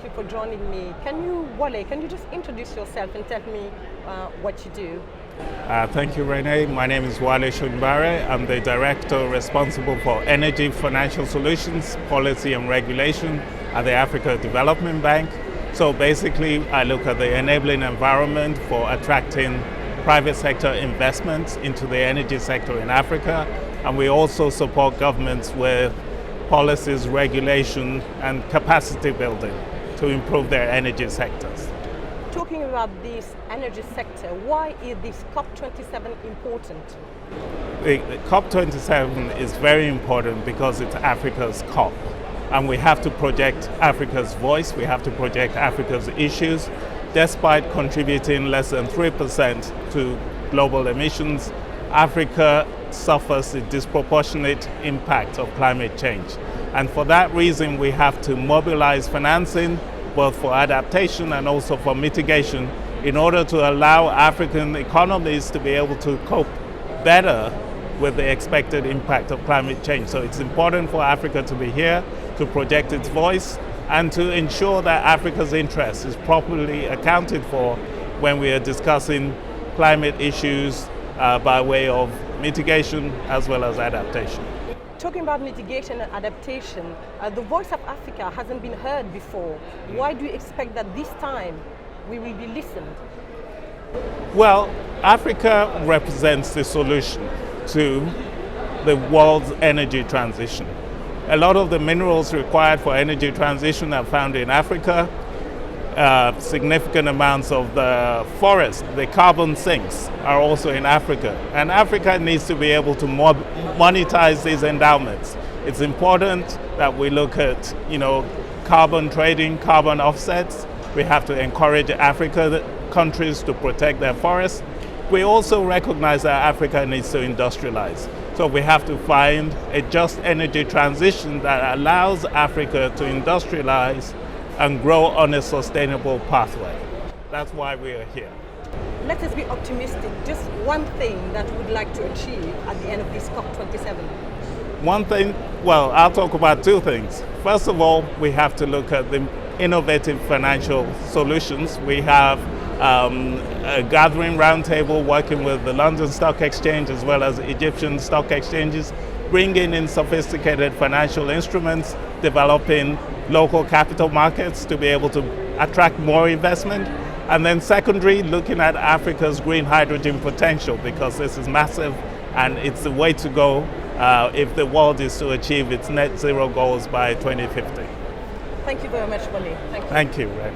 thank you for joining me. Wale, can you just introduce yourself and tell me what you do? Thank you, Renee. My name is Wale Shonibare. I'm the Director responsible for Energy, Financial Solutions, Policy and Regulation at the Africa Development Bank. So basically, I look at the enabling environment for attracting private sector investments into the energy sector in Africa. And we also support governments with policies, regulation, and capacity building to improve their energy sectors. Talking about this energy sector, why is this COP27 important? The COP27 is very important because it's Africa's COP. And we have to project Africa's voice, we have to project Africa's issues. Despite contributing less than 3% to global emissions, Africa suffers a disproportionate impact of climate change. And for that reason, we have to mobilize financing, both for adaptation and also for mitigation, in order to allow African economies to be able to cope better with the expected impact of climate change. So it's important for Africa to be here, to project its voice, and to ensure that Africa's interest is properly accounted for when we are discussing climate issues by way of mitigation as well as adaptation. Talking about mitigation and adaptation, the voice of Africa hasn't been heard before. Why do you expect that this time we will be listened? Well, Africa represents the solution to the world's energy transition. A lot of the minerals required for energy transition are found in Africa. Significant amounts of the forest, the carbon sinks, are also in Africa. And Africa needs to be able to monetize these endowments. It's important that we look at, carbon trading, carbon offsets. We have to encourage African countries to protect their forests. We also recognize that Africa needs to industrialize. So we have to find a just energy transition that allows Africa to industrialize and grow on a sustainable pathway. That's why we are here. Let us be optimistic. Just one thing that we would like to achieve at the end of this COP27. One thing, well, I'll talk about two things. First of all, we have to look at the innovative financial solutions. We have a gathering roundtable working with the London Stock Exchange as well as Egyptian stock exchanges, bringing in sophisticated financial instruments, developing local capital markets to be able to attract more investment. And then secondary, looking at Africa's green hydrogen potential, because this is massive and it's the way to go if the world is to achieve its net zero goals by 2050. Thank you very much, Wale. Thank you. Thank you, Red.